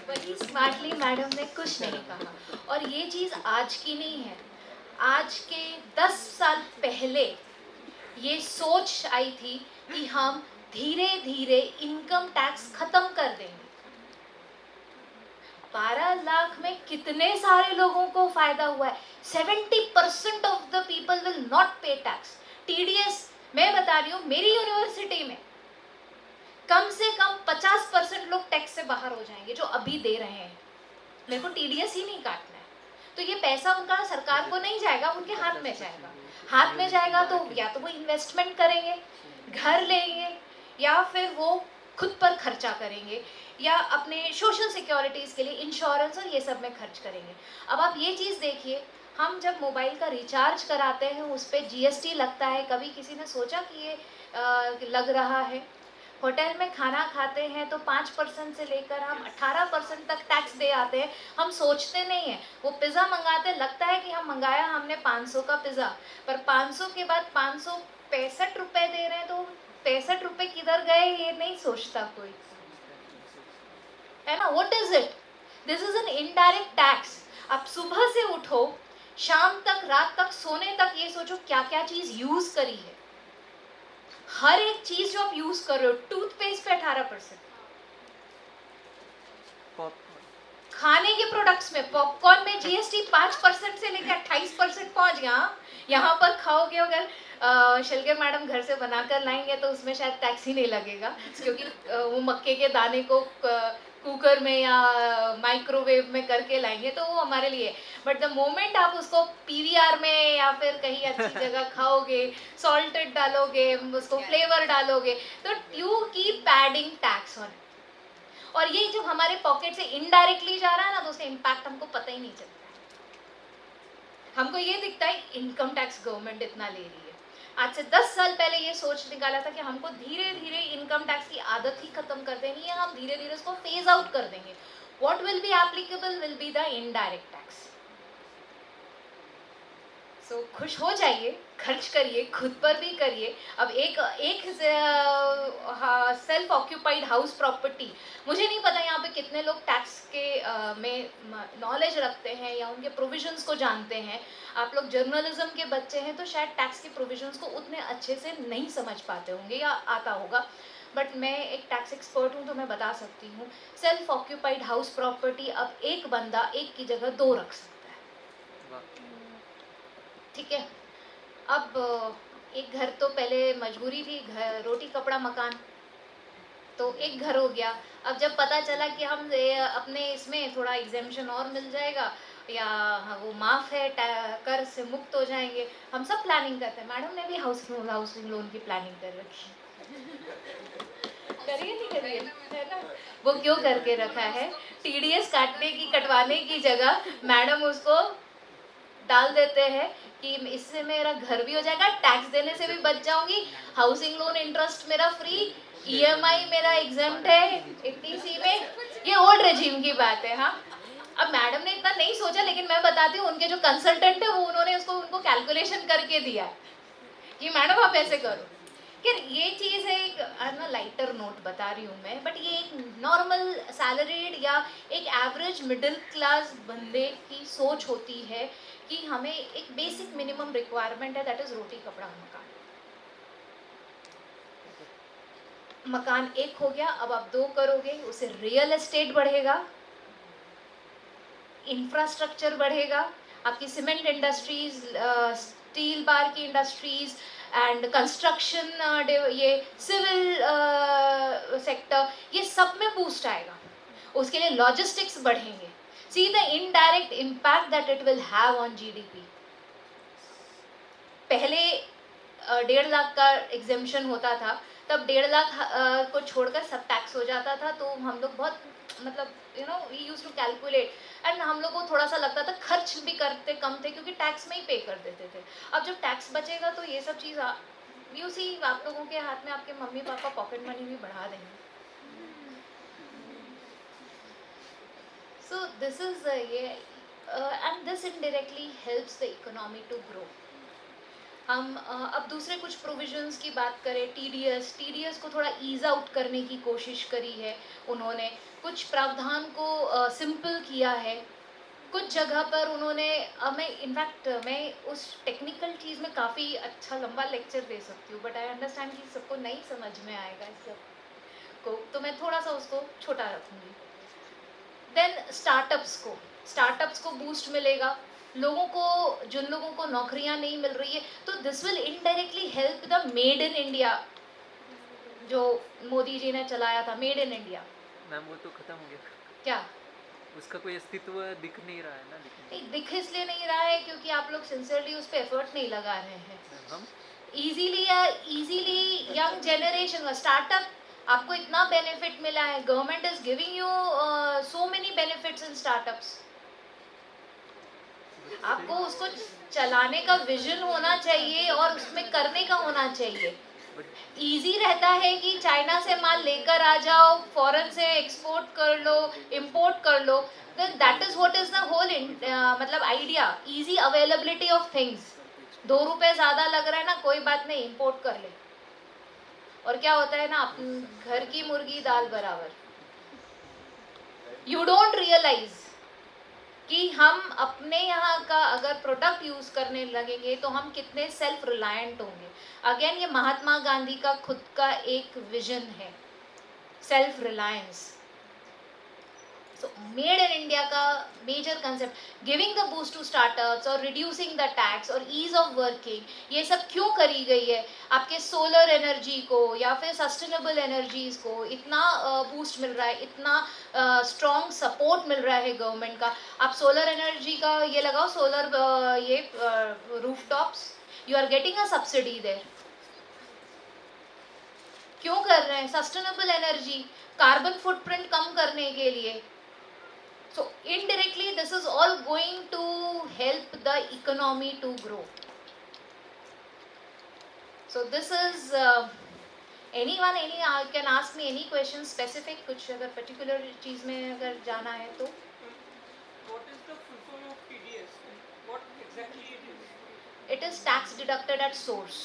वही स्मार्टली मैडम ने कुछ नहीं कहा। और ये चीज़ आज की नहीं है, आज के 10 साल पहले ये सोच आई थी कि हम धीरे धीरे इनकम टैक्स खत्म कर देंगे। 12 लाख में कितने सारे लोगों को फायदा हुआ है। 70% of the people will not pay tax. TDS मैं बता रही हूँ, मेरी यूनिवर्सिटी में कम से कम 50% लोग टैक्स से बाहर हो जाएंगे जो अभी दे रहे हैं। मेरे को टीडीएस ही नहीं काटना है, तो ये पैसा उनका सरकार को नहीं जाएगा, उनके हाथ में जाएगा। हाथ में जाएगा तो या तो वो इन्वेस्टमेंट करेंगे, घर लेंगे, या फिर वो खुद पर खर्चा करेंगे, या अपने सोशल सिक्योरिटीज़ के लिए इंश्योरेंस और ये सब में खर्च करेंगे। अब आप ये चीज़ देखिए, हम जब मोबाइल का रिचार्ज कराते हैं उस पर जीएसटी लगता है। कभी किसी ने सोचा कि ये लग रहा है? होटल में खाना खाते हैं तो 5% से लेकर हम 18% तक टैक्स दे आते हैं। हम सोचते नहीं हैं, वो पिज़्ज़ा मंगाते लगता है कि हम मंगाया हमने 500 का पिज़्ज़ा, पर 500 के बाद 565 रुपये दे रहे हैं, तो 65 रुपये किधर गए ये नहीं सोचता कोई, है ना। What is it? This is an indirect tax. आप सुबह से उठो, शाम तक, रात तक, सोने तक ये सोचो क्या क्या चीज यूज करी है। हर एक चीज जो आप यूज कर रहे हो, टूथपेस्ट पे 18%, खाने के प्रोडक्ट्स में पॉपकॉर्न में जीएसटी 5% से लेकर 28% पहुंच गया। यहाँ पर खाओगे अगर शिलके मैडम घर से बनाकर लाएंगे तो उसमें शायद टैक्स ही नहीं लगेगा, क्योंकि वो मक्के के दाने को कुकर में या माइक्रोवेव में करके लाएंगे तो वो हमारे लिए। बट द मोमेंट आप उसको पीवीआर में या फिर कहीं अच्छी जगह खाओगे, सॉल्टेड डालोगे, उसको फ्लेवर डालोगे, तो you keep adding tax on. और ये जब हमारे पॉकेट से इनडायरेक्टली जा रहा है ना, तो उसका इम्पैक्ट हमको पता ही नहीं चलता है। हमको ये दिखता है इनकम टैक्स गवर्नमेंट इतना ले रही है। आज से 10 साल पहले ये सोच निकाला था कि हमको धीरे धीरे इनकम टैक्स की आदत ही खत्म कर देनी है, हम धीरे धीरे उसको फेज आउट कर देंगे। What will be applicable will be the indirect tax. So खुश हो जाइए, खर्च करिए, खुद पर भी करिए। अब एक सेल्फ ऑक्यूपाइड हाउस प्रॉपर्टी, मुझे नहीं पता यहाँ पे कितने लोग टैक्स के में नॉलेज रखते हैं या उनके प्रोविजंस को जानते हैं। आप लोग जर्नलिज्म के बच्चे हैं तो शायद टैक्स के प्रोविजंस को उतने अच्छे से नहीं समझ पाते होंगे या आता होगा, बट मैं एक टैक्स एक्सपर्ट हूँ तो मैं बता सकती हूँ। सेल्फ ऑक्यूपाइड हाउस प्रॉपर्टी अब एक बंदा एक की जगह 2 रख सकता है, ठीक है। अब एक घर तो पहले मजबूरी थी, घर, रोटी कपड़ा मकान, तो एक घर हो गया। अब जब पता चला कि हम अपने इसमें थोड़ा एग्जेम्पशन और मिल जाएगा या वो माफ़ है, कर से मुक्त हो जाएंगे, हम सब प्लानिंग करते हैं। मैडम ने भी हाउसिंग लोन की प्लानिंग कर रखी करिए नहीं करिए, है ना। वो क्यों करके रखा है? टीडीएस कटवाने की जगह मैडम उसको डाल देते हैं कि इससे मेरा घर भी हो जाएगा, टैक्स देने से भी बच जाऊंगी, हाउसिंग लोन इंटरेस्ट मेरा फ्री, ईएमआई मेरा एग्जम्प्ट है इतनी सी में। ये ओल्ड रेजिम की बात है। हाँ, अब मैडम ने इतना नहीं सोचा, लेकिन मैं बताती हूँ उनके जो कंसल्टेंट है वो उन्होंने उनको कैलकुलेशन करके दिया कि मैडम आप ऐसे करो। यार ये चीज़ है, एक ना लाइटर नोट बता रही हूँ मैं, बट ये एक नॉर्मल सैलरीड या एक एवरेज मिडिल क्लास बंदे की सोच होती है कि हमें एक बेसिक मिनिमम रिक्वायरमेंट है, दैट इज़ रोटी कपड़ा मकान। मकान एक हो गया, अब आप 2 करोगे, उससे रियल एस्टेट बढ़ेगा, इंफ्रास्ट्रक्चर बढ़ेगा, आपकी सीमेंट इंडस्ट्रीज, स्टील बार की इंडस्ट्रीज एंड कंस्ट्रक्शन, ये सिविल सेक्टर, ये सब में बूस्ट आएगा। उसके लिए लॉजिस्टिक्स बढ़ेंगे। See the indirect impact that it will have on GDP. पहले 1.5 लाख का एग्जेम्पशन होता था, तब 1.5 लाख को छोड़कर सब टैक्स हो जाता था, तो हम लोग बहुत मतलब we use to calculate, and हम लोग को थोड़ा सा लगता था खर्च भी करते कम थे क्योंकि टैक्स में ही पे कर देते थे। अब जब टैक्स बचेगा तो ये सब चीज़ यू सी आप लोगों के हाथ में आपके मम्मी पापा पॉकेट मनी भी बढ़ा देंगे। सो दिस इज ये and this indirectly helps the economy to grow. हम अब दूसरे कुछ प्रोविजंस की बात करें, टीडीएस को थोड़ा ईज आउट करने की कोशिश करी है उन्होंने, कुछ प्रावधान को सिंपल किया है, कुछ जगह पर उन्होंने मैं उस टेक्निकल चीज़ में काफ़ी अच्छा लंबा लेक्चर दे सकती हूँ, बट आई अंडरस्टैंड कि सबको नहीं समझ में आएगा इस सब को, तो मैं थोड़ा सा उसको छोटा रखूँगी। देन स्टार्टअप्स को बूस्ट मिलेगा, लोगों को, जिन लोगों को नौकरियां नहीं मिल रही है, तो this will indirectly help the made in India जो मोदी जी ने चलाया था, मेड इन इंडिया। मैम वो तो खत्म हो गया। क्या? उसका कोई अस्तित्व दिख नहीं रहा है ना। नहीं दिख इसलिए नहीं रहा है क्योंकि आप लोग सिंसियरली उस पर एफर्ट नहीं लगा रहे हैं। हम इजीली यंग जनरेशन का स्टार्टअप, आपको इतना बेनिफिट मिला है, government is giving you so many benefits in startups. आपको उसको चलाने का विजन होना चाहिए और उसमें करने का होना चाहिए। इजी रहता है कि चाइना से माल लेकर आ जाओ, फॉरेन से एक्सपोर्ट कर लो, इंपोर्ट कर लो, that is what is the whole मतलब idea, easy availability of things. 2 रुपए ज्यादा लग रहा है ना, कोई बात नहीं, इंपोर्ट कर ले। और क्या होता है ना, घर की मुर्गी दाल बराबर। यू डोंट रियलाइज कि हम अपने यहाँ का अगर प्रोडक्ट यूज करने लगेंगे तो हम कितने सेल्फ रिलायंट होंगे। अगेन ये महात्मा गांधी का खुद का एक विजन है, self reliance. So made in India का major concept, giving the boost to startups और रिड्यूसिंग द टैक्स और ईज ऑफ वर्किंग, ये सब क्यों करी गई है? आपके सोलर एनर्जी को या फिर सस्टेनेबल एनर्जीज को इतना बूस्ट मिल रहा है, इतना स्ट्रॉन्ग सपोर्ट मिल रहा है गवर्नमेंट का। आप सोलर एनर्जी का ये लगाओ, सोलर ये rooftops, you are getting a subsidy there. क्यों कर रहे हैं? सस्टेनेबल एनर्जी, कार्बन फुटप्रिंट कम करने के लिए। So indirectly this is all going to help the economy to grow. So this is anyone can ask me any question specific, कुछ अगर particular चीज में अगर जाना है तो। What is the full form of TDS? What exactly it is? It is tax deducted at source.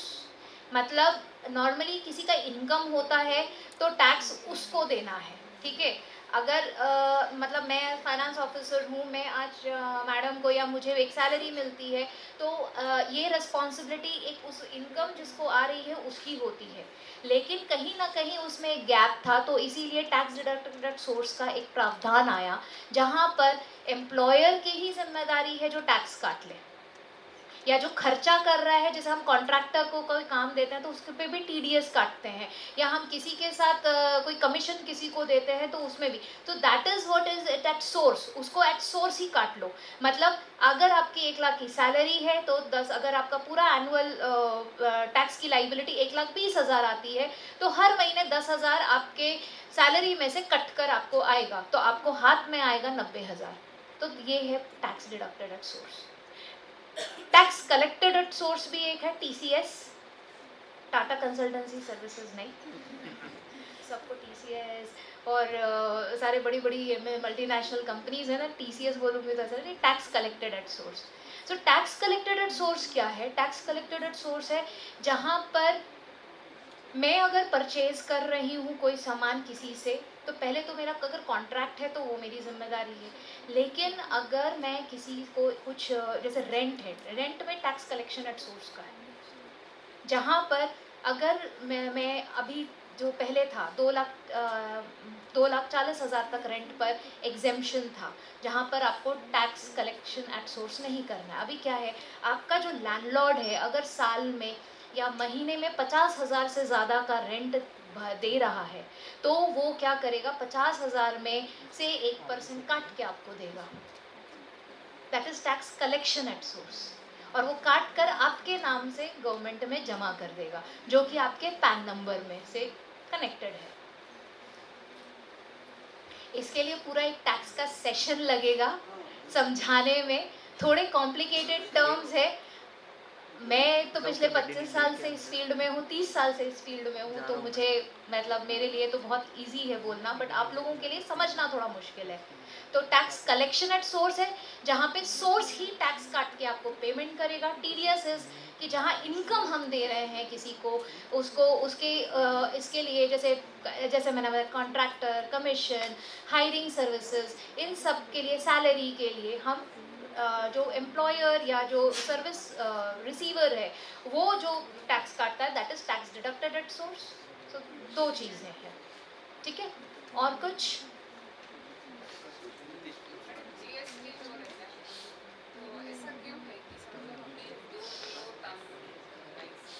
मतलब normally किसी का इनकम होता है तो टैक्स उसको देना है, ठीक है। अगर मतलब मैं फाइनेंस ऑफिसर हूँ, मैं आज मैडम को या मुझे एक सैलरी मिलती है तो ये रिस्पॉन्सिबिलिटी एक उस इनकम जिसको आ रही है उसकी होती है, लेकिन कहीं ना कहीं उसमें एक गैप था, तो इसीलिए टैक्स डिडक्टेड एट सोर्स का एक प्रावधान आया जहाँ पर एम्प्लॉयर की ही जिम्मेदारी है जो टैक्स काट ले, या जो खर्चा कर रहा है, जैसे हम कॉन्ट्रैक्टर को कोई काम देते हैं तो उसके पे भी टीडीएस काटते हैं, या हम किसी के साथ कोई कमीशन किसी को देते हैं तो उसमें भी, तो that is what is it at source, उसको एट सोर्स ही काट लो। मतलब अगर आपकी 1 लाख की सैलरी है तो 10, अगर आपका पूरा एनुअल टैक्स की लाइबिलिटी 1,20,000 आती है तो हर महीने 10,000 आपके सैलरी में से कट कर आपको आएगा, तो आपको हाथ में आएगा 90,000। तो ये है tax deducted at source. Tax collected at source भी एक है, टीसीएस, टाटा कंसल्टेंसी सर्विसेज नहीं, सबको टीसीएस और सारे बड़ी बड़ी मल्टीनेशनल कंपनीज है ना, टीसीएस बोलूँगी तो sir tax collected at source. So tax collected at source क्या है? टैक्स कलेक्टेड एट सोर्स है जहाँ पर मैं अगर परचेज कर रही हूँ कोई सामान किसी से, तो पहले तो मेरा अगर कॉन्ट्रैक्ट है तो वो मेरी जिम्मेदारी है। लेकिन अगर मैं किसी को कुछ जैसे रेंट है, रेंट में टैक्स कलेक्शन एट सोर्स का है, जहाँ पर अगर मैं अभी जो पहले था 2,40,000 तक रेंट पर एग्जेम्पशन था, जहाँ पर आपको टैक्स कलेक्शन एट सोर्स नहीं करना है। अभी क्या है, आपका जो लैंडलॉर्ड है अगर साल में या महीने में 50,000 से ज़्यादा का रेंट दे रहा है, तो वो क्या करेगा, 50,000 में से 1% काट के आपको देगा। That is tax collection at source. और वो काट कर आपके नाम से गवर्नमेंट में जमा कर देगा, जो कि आपके पैन नंबर में से कनेक्टेड है। इसके लिए पूरा एक टैक्स का सेशन लगेगा समझाने में, थोड़े कॉम्प्लिकेटेड टर्म्स है। मैं तो पिछले 25 साल से इस फील्ड में हूँ, 30 साल से इस फील्ड में हूँ, तो मुझे मतलब मेरे लिए तो बहुत इजी है बोलना, बट आप लोगों के लिए समझना थोड़ा मुश्किल है। तो टैक्स कलेक्शन एट सोर्स है, जहाँ पे सोर्स ही टैक्स काट के आपको पेमेंट करेगा। टीडीएस इज कि जहाँ इनकम हम दे रहे हैं किसी को, उसको उसके इसके लिए जैसे मैंने बताया कॉन्ट्रैक्टर, कमीशन, हायरिंग सर्विसेज, इन सब के लिए, सैलरी के लिए हम जो एम्प्लॉयर या जो सर्विस रिसीवर है वो जो टैक्स काटता है, that is tax deducted at source. So 2 चीज़ें हैं, ठीक है। और कुछ जीएसटी जो रहता है, तो ऐसा क्यों है कि समझो हमने 2 किलो तांबूल राइस,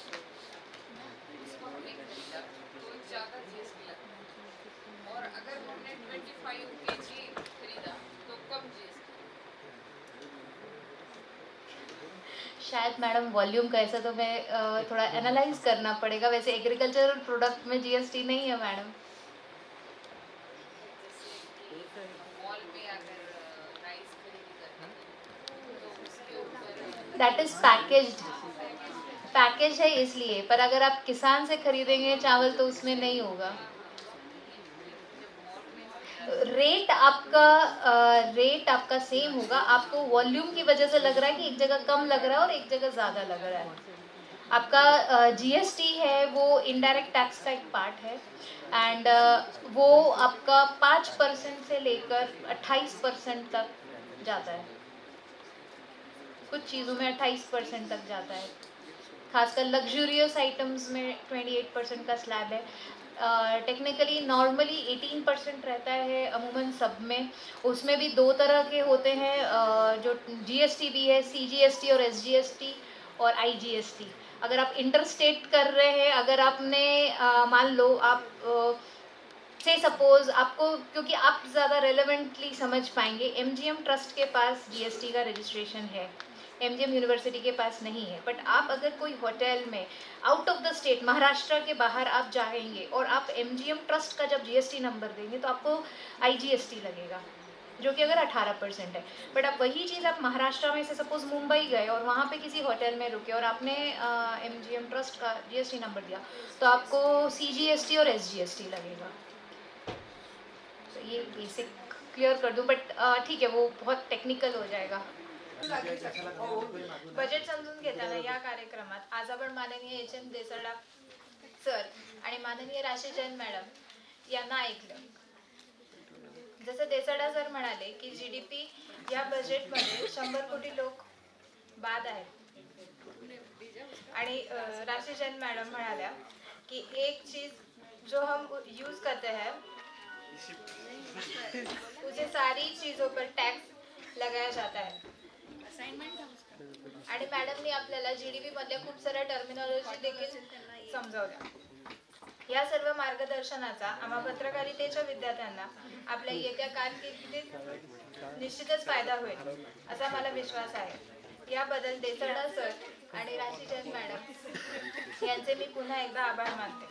उसको हमने खरीदा तो ज़्यादा जीएसटी लगता है, और अगर हमने 25 केजी खरीदा तो कम जीएसटी। शायद मैडम वॉल्यूम का, ऐसा तो मैं थोड़ा एनालाइज करना पड़ेगा। वैसे एग्रीकल्चरल प्रोडक्ट में जीएसटी नहीं है मैडम। मॉल में अगर राइस खरीदी करते हैं तो उसके ऊपर दैट इज पैकेज है इसलिए, पर अगर आप किसान से खरीदेंगे चावल तो उसमें नहीं होगा। रेट आपका सेम होगा। आपको वॉल्यूम की वजह से लग रहा है कि एक जगह कम लग रहा है और एक जगह ज़्यादा लग रहा है। आपका जीएसटी है वो इनडायरेक्ट टैक्स का एक पार्ट है, एंड वो आपका 5% से लेकर 28% तक जाता है। कुछ चीज़ों में 28% तक जाता है, खासकर लग्जूरियस आइटम्स में 28% का स्लैब है। टेक्निकली नॉर्मली 18% रहता है अमूमन सब में। उसमें भी 2 तरह के होते हैं, जो जीएसटी भी है, सीजीएसटी और एसजीएसटी और आईजीएसटी। अगर आप इंटरस्टेट कर रहे हैं, अगर आपने मान लो आप से सपोज आपको, क्योंकि आप ज़्यादा रेलेवेंटली समझ पाएंगे, एमजीएम ट्रस्ट के पास जीएसटी का रजिस्ट्रेशन है, एमजीएम यूनिवर्सिटी के पास नहीं है। बट आप अगर कोई होटल में out of the state, Maharashtra के बाहर आप जाएंगे और आप एमजीएम ट्रस्ट का जब जीएसटी नंबर देंगे तो आपको आईजीएसटी लगेगा, जो कि अगर 18% है। बट अब वही चीज़ आप महाराष्ट्र में से सपोज मुंबई गए और वहाँ पे किसी होटल में रुके और आपने एमजीएम ट्रस्ट का जीएसटी नंबर दिया, तो आपको सीजीएसटी और एसजीएसटी लगेगा। तो ये बेसिक क्लियर कर दूँ, बट ठीक है, वो बहुत टेक्निकल हो जाएगा। बजेट समजून घेताना या कार्यक्रमात आज आपण माननीय एच.एम. देसरडा सर आणि माननीय राशी जैन मॅडम यांना ऐकलं। जसं देसरडा सर म्हणाले की जीडीपी या बजेटमध्ये 100 कोटी लोक बाद आहेत, आणि राशी जैन मैडम म्हणाल्या कि एक चीज जो हम यूज करते हैं उसे सारी चीज़ों पर टैक्स लगाया जाता है। आणि मॅडमनी आपल्याला जीडीपी मधल्या खूप साऱ्या टर्मिनॉलॉजी देखील समजावल्या। या सर्व मार्गदर्शनाचा आम्हा पत्रकारितेच्या विद्यार्थ्यांना आपल्या येत्या कारकिर्दीत निश्चितच फायदा होईल असा मला विश्वास आहे। याबद्दल देसरडा सर आणि राशी जैन मॅडम यांचे मी पुन्हा एकदा आभार मानते।